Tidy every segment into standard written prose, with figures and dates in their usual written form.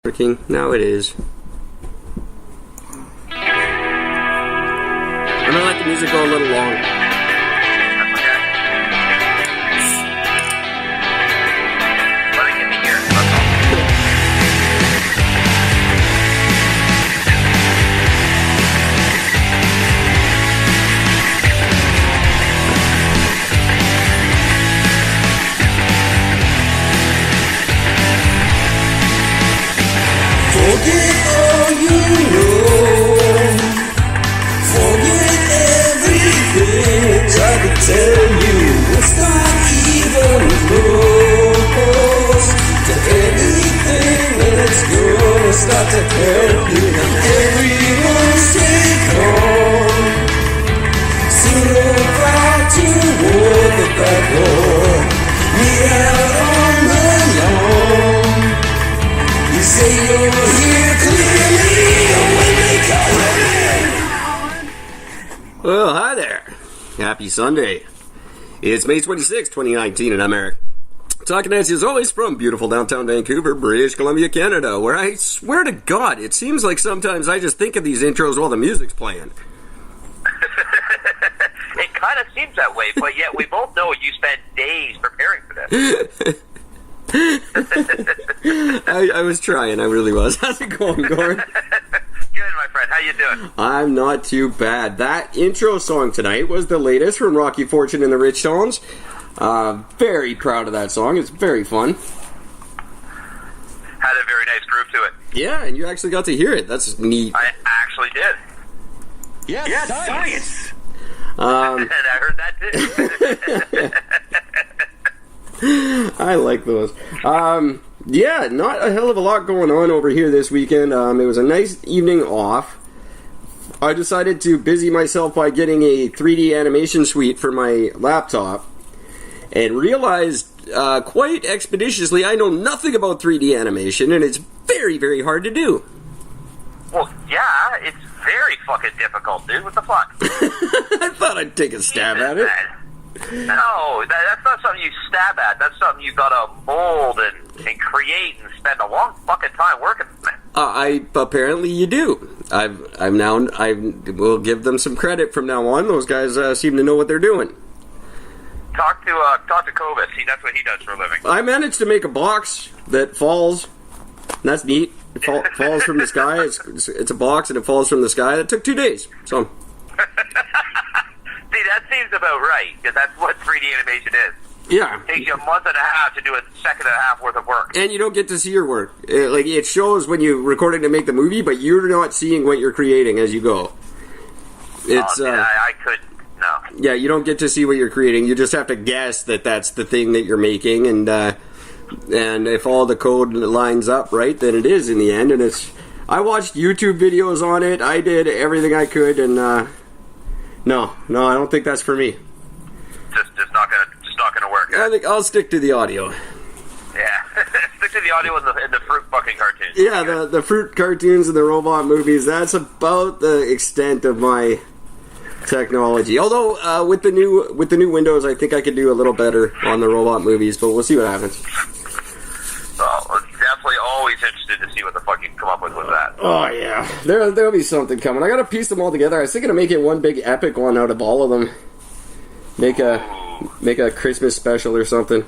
working. Now it is. I'm gonna let the music go a little long. Forget all you know. Forget everything I could tell you. It's not even close to anything that's gonna start to help you. Everyone stay calm. Single file toward the back door. Meet out on the lawn. You say you're here clearly when they call in. Well, hi there. Happy Sunday. It's May 26, 2019, and I'm Eric. Talking at you as always from beautiful downtown Vancouver, British Columbia, Canada, where I swear to God, it seems like sometimes I just think of these intros while the music's playing. It kind of seems that way, but yet we both know you spent days preparing for this. I was trying, I really was. How's it going, Gordon? Good, my friend. How you doing? I'm not too bad. That intro song tonight was the latest from Rocky Fortune and the Rich Tones. Very proud of that song. It's very fun. Had a very nice groove to it. Yeah, and you actually got to hear it. That's neat. I actually did. Yes, science. And I heard that too. I like those. Yeah, not a hell of a lot going on over here this weekend. It was a nice evening off. I decided to busy myself by getting a 3D animation suite for my laptop and realized quite expeditiously I know nothing about 3D animation, and it's very, very hard to do. Well, yeah, it's very fucking difficult, dude. What the fuck? I thought I'd take a stab at it. No, that's not something you stab at. That's something you gotta mold and create and spend a long fucking time working on it. Apparently you do. I will give them some credit from now on. Those guys seem to know what they're doing. Talk to Kovis. See, that's what he does for a living. I managed to make a box that falls. That's neat. It falls from the sky. It's a box and it falls from the sky. That took 2 days. So. See, that seems about right, because that's what 3D animation is. Yeah. It takes you a month and a half to do a second and a half worth of work. And you don't get to see your work. It shows when you're recording to make the movie, but you're not seeing what you're creating as you go. It's I could, no. Yeah, you don't get to see what you're creating. You just have to guess that that's the thing that you're making, and if all the code lines up right, then it is in the end. And I watched YouTube videos on it. I did everything I could, and no, I don't think that's for me. Just not gonna work. I think I'll stick to the audio. Yeah, stick to the audio and the fruit fucking cartoons. Yeah, the fruit cartoons and the robot movies. That's about the extent of my technology. Although with the new Windows, I think I could do a little better on the robot movies. But we'll see what happens. Well, definitely always interested to see what the fuck you can come up with that. Oh yeah, there'll be something coming. I gotta piece them all together. I was thinking of making one big epic one out of all of them. Make a Christmas special or something.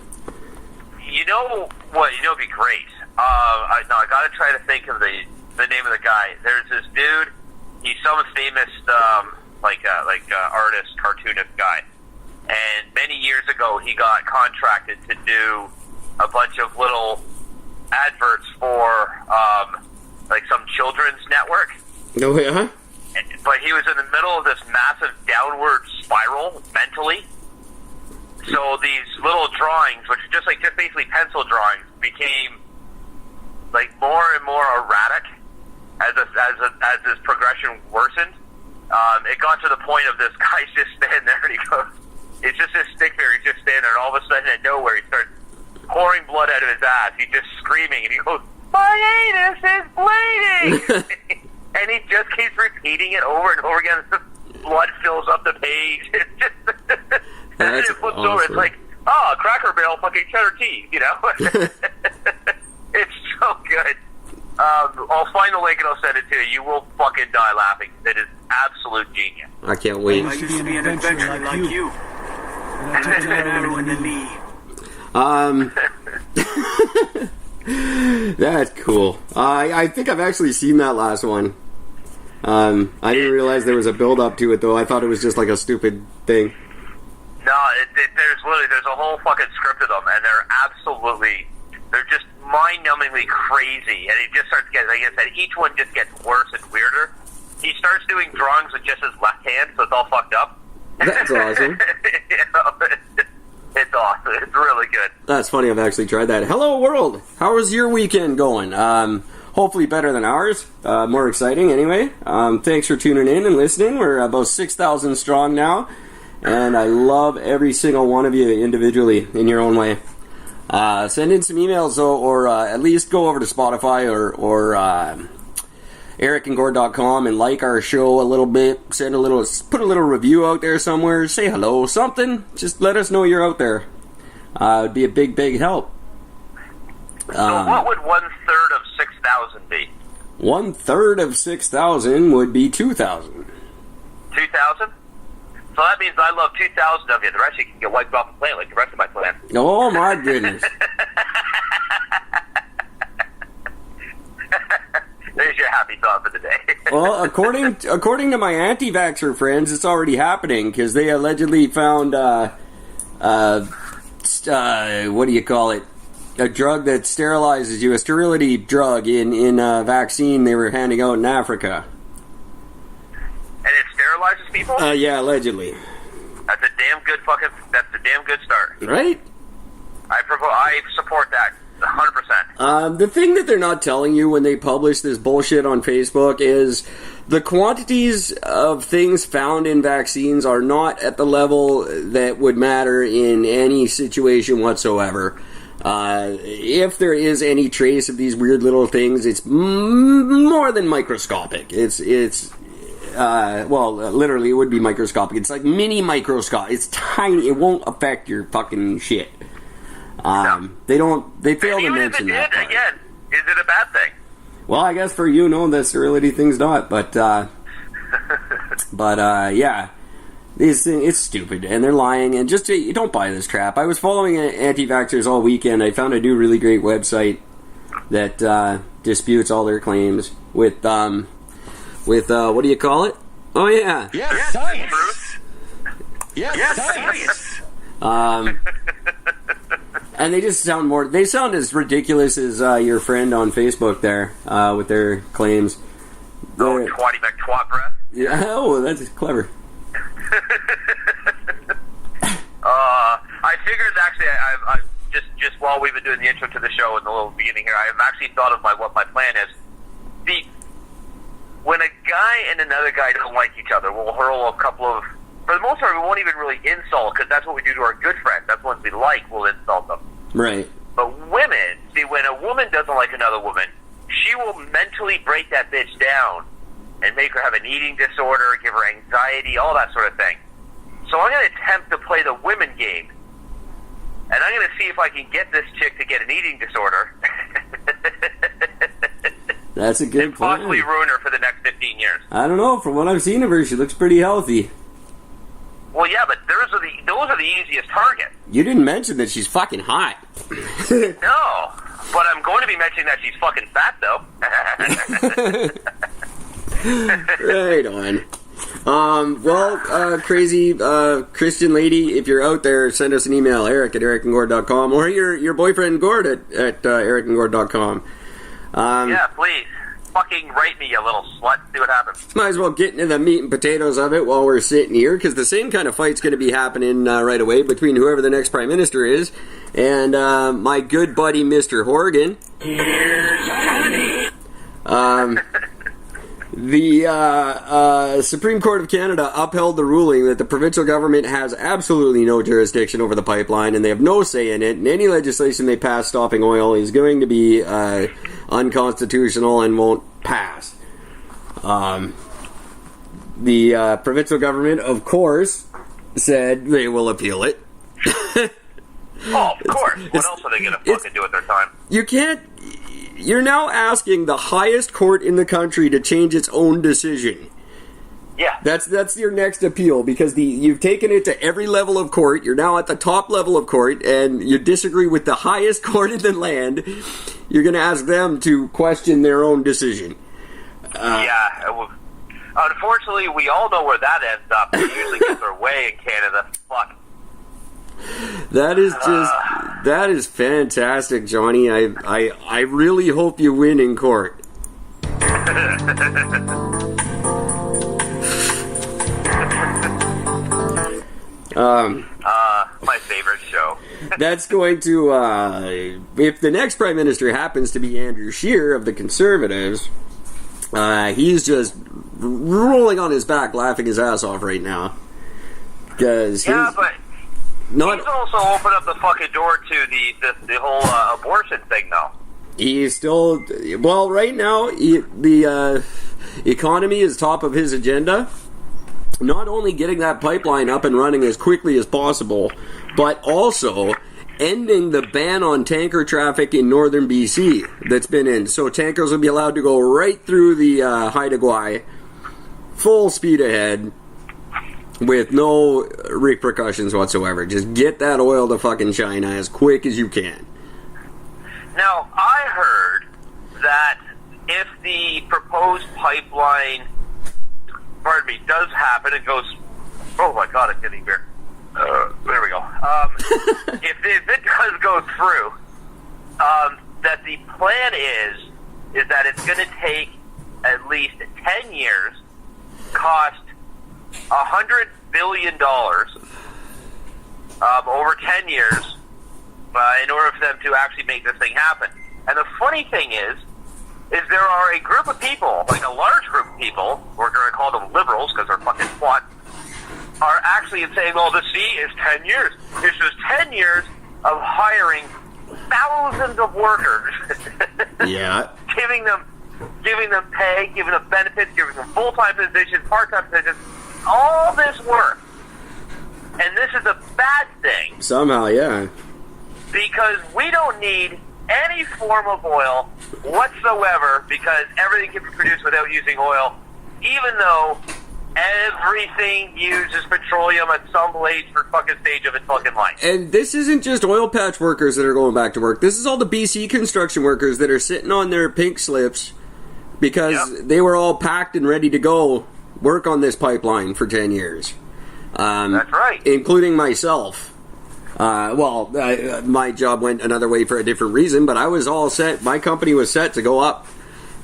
You know what? You know, it'd be great. I gotta try to think of the name of the guy. There's this dude. He's some famous artist, cartoonist guy. And many years ago, he got contracted to do a bunch of little adverts for some children's network. Oh yeah. But he was in the middle of this massive downward spiral mentally. So these little drawings, which are just basically pencil drawings, became more and more erratic as this progression worsened. It got to the point of this guy's just standing there, and he goes, it's just this stick figure, he's just standing there, and all of a sudden, out of nowhere, he starts pouring blood out of his ass. He's just screaming, and he goes, my anus is bleeding! And he just keeps repeating it over and over again. The blood fills up the page. It's just, and then it flips awesome. over. It's like, oh, Cracker Barrel fucking cheddar cheese, you know? It's so good. I'll find the link and I'll send it to you. You will fucking die laughing. It is absolute genius. I can't wait. I used to be an adventurer like you. And I took an arrow in the knee. That's cool. I think I've actually seen that last one. I didn't realize there was a build-up to it, though. I thought it was just like a stupid thing. No, there's a whole fucking script of them, and they're just mind-numbingly crazy, and it just starts getting, like I said, each one just gets worse and weirder. He starts doing drawings with just his left hand, so it's all fucked up. That's awesome. It's awesome. It's really good. That's funny. I've actually tried that. Hello, world. How is your weekend going? Hopefully better than ours. More exciting, anyway. Thanks for tuning in and listening. We're about 6,000 strong now, and I love every single one of you individually in your own way. Send in some emails, or at least go over to Spotify or ericandgord.com and like our show a little bit. Put a little review out there somewhere. Say hello, something. Just let us know you're out there. It'd be a big, big help. So what would 1/3 of 6,000 be? 1/3 of 6,000 would be 2,000. 2,000? So that means I love 2,000 of you. The rest of you can get wiped off the planet like the rest of my plan. Oh my goodness. There's your happy thought for the day. Well, according to my anti-vaxxer friends, it's already happening because they allegedly found what do you call it? A drug that sterilizes you, a sterility drug in a vaccine they were handing out in Africa. And it sterilizes people? Yeah, allegedly. That's a damn good start. Right? I support that 100%. The thing that they're not telling you when they publish this bullshit on Facebook is the quantities of things found in vaccines are not at the level that would matter in any situation whatsoever. If there is any trace of these weird little things, it's more than microscopic. Well, literally, it would be microscopic. It's like mini microscopic. It's tiny. It won't affect your fucking shit. No. They fail to mention that part. Again, is it a bad thing? Well, I guess for you, no, the sterility thing's not, but yeah. It's stupid, and they're lying, and just you don't buy this crap. I was following anti-vaxxers all weekend. I found a new really great website that disputes all their claims with what do you call it? Oh yeah, Yes, science. Yes, science. And they just sound as ridiculous as your friend on Facebook there with their claims. Oh, twatty McTwat breath. Yeah, oh, that's clever. I figured actually, I just while we've been doing the intro to the show in the little beginning here, I've actually thought of what my plan is. When a guy and another guy don't like each other, we'll hurl a couple of. For the most part, we won't even really insult because that's what we do to our good friends. That's ones we like. We'll insult them. Right. But women, see, when a woman doesn't like another woman, she will mentally break that bitch down and make her have an eating disorder, give her anxiety, all that sort of thing. So I'm going to attempt to play the women game, and I'm going to see if I can get this chick to get an eating disorder. That's a good and plan. possibly ruin her for the next 15 years. I don't know. From what I've seen of her, she looks pretty healthy. Well, yeah, but those are the easiest targets. You didn't mention that she's fucking hot. No, but I'm going to be mentioning that she's fucking fat, though. Right on. Crazy Christian lady, if you're out there, send us an email, eric@ericandgord.com, or your boyfriend Gord at ericandgord.com. Yeah, please. Fucking write me, you little slut. See what happens. Might as well get into the meat and potatoes of it while we're sitting here, because the same kind of fight's going to be happening right away between whoever the next prime minister is and my good buddy Mr. Horgan. Here's Johnny. The Supreme Court of Canada upheld the ruling that the provincial government has absolutely no jurisdiction over the pipeline, and they have no say in it, and any legislation they pass stopping oil is going to be unconstitutional and won't pass. The provincial government, of course, said they will appeal it. Oh, of course. What else are they going to fucking do with their time? You can't... you're now asking the highest court in the country to change its own decision. Yeah. That's your next appeal, because you've taken it to every level of court. You're now at the top level of court, and you disagree with the highest court in the land. You're going to ask them to question their own decision. Unfortunately, we all know where that ends up. It usually gets their way in Canada. Fuck. That is fantastic, Johnny. I really hope you win in court. My favorite show. That's going to, if the next Prime Minister happens to be Andrew Scheer of the Conservatives, he's just rolling on his back, laughing his ass off right now. Because but he's also opened up the fucking door to the whole abortion thing, though. He's still, well, right now, the economy is top of his agenda. Not only getting that pipeline up and running as quickly as possible, but also ending the ban on tanker traffic in northern BC that's been in. So tankers will be allowed to go right through the Haida Gwaii, full speed ahead, with no repercussions whatsoever. Just get that oil to fucking China as quick as you can. Now, I heard that if the proposed pipeline, does happen, it goes, oh my god, it's getting beer. There we go. If it does go through, that the plan is that it's going to take at least 10 years, cost $100 billion over 10 years in order for them to actually make this thing happen. And the funny thing is there are a group of people, like a large group of people, we're going to call them liberals because they're fucking twat, are actually saying, well, the sea is 10 years. This is 10 years of hiring thousands of workers. Yeah. giving them pay, giving them benefits, giving them full-time positions, part-time positions, all this work. And this is a bad thing. Somehow, yeah. Because we don't need any form of oil whatsoever, because everything can be produced without using oil, even though everything uses petroleum at some fucking stage of its fucking life. And this isn't just oil patch workers that are going back to work. This is all the BC construction workers that are sitting on their pink slips because they were all packed and ready to go work on this pipeline for 10 years. That's right. Including myself. My job went another way for a different reason, but I was all set. My company was set to go up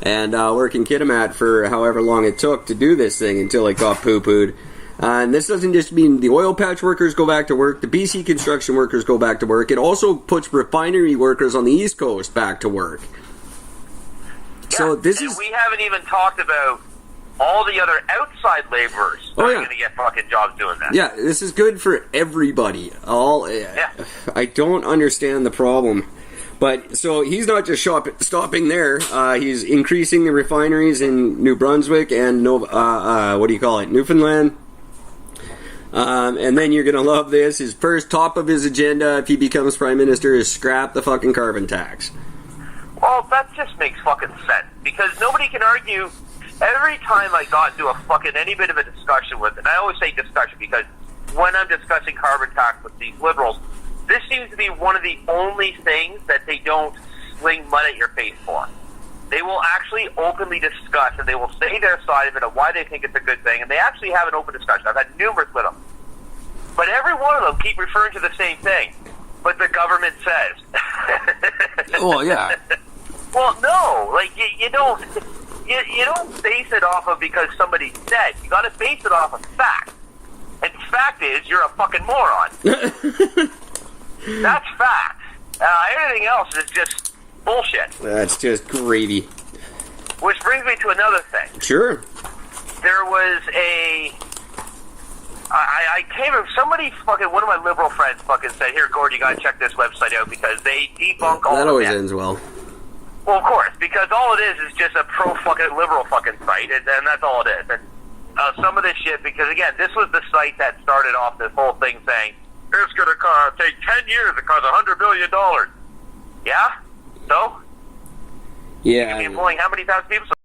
and work in Kitimat for however long it took to do this thing until it got poo-pooed. And this doesn't just mean the oil patch workers go back to work, the BC construction workers go back to work. It also puts refinery workers on the East Coast back to work. Yeah, so we haven't even talked about all the other outside laborers are going to get fucking jobs doing that. Yeah, this is good for everybody. I don't understand the problem. But, so, he's not just stopping there. He's increasing the refineries in New Brunswick and, Newfoundland. And then you're going to love this. His first top of his agenda, if he becomes Prime Minister, is scrap the fucking carbon tax. Well, that just makes fucking sense. Because nobody can argue. Every time I got into any bit of a discussion with, and I always say discussion because when I'm discussing carbon tax with these liberals, this seems to be one of the only things that they don't sling mud at your face for. They will actually openly discuss, and they will say their side of it and why they think it's a good thing, and they actually have an open discussion. I've had numerous with them. But every one of them keep referring to the same thing. But the government says. Well, yeah. Well, no. Like, you don't... You don't base it off of because somebody said. You got to base it off of fact. And fact is, you're a fucking moron. That's fact. Everything else is just bullshit. That's just gravy. Which brings me to another thing. Sure. There was I came from somebody fucking, one of my liberal friends fucking said, here, Gord, you got to check this website out because they debunk all that of always that. ends well. Well, of course, because all it is just a pro-fucking liberal fucking site, and that's all it is. And some of this shit, because again, this was the site that started off this whole thing saying, it's going to take 10 years, it costs $100 billion. Yeah? So? Yeah. You'd be employing how many thousand people? So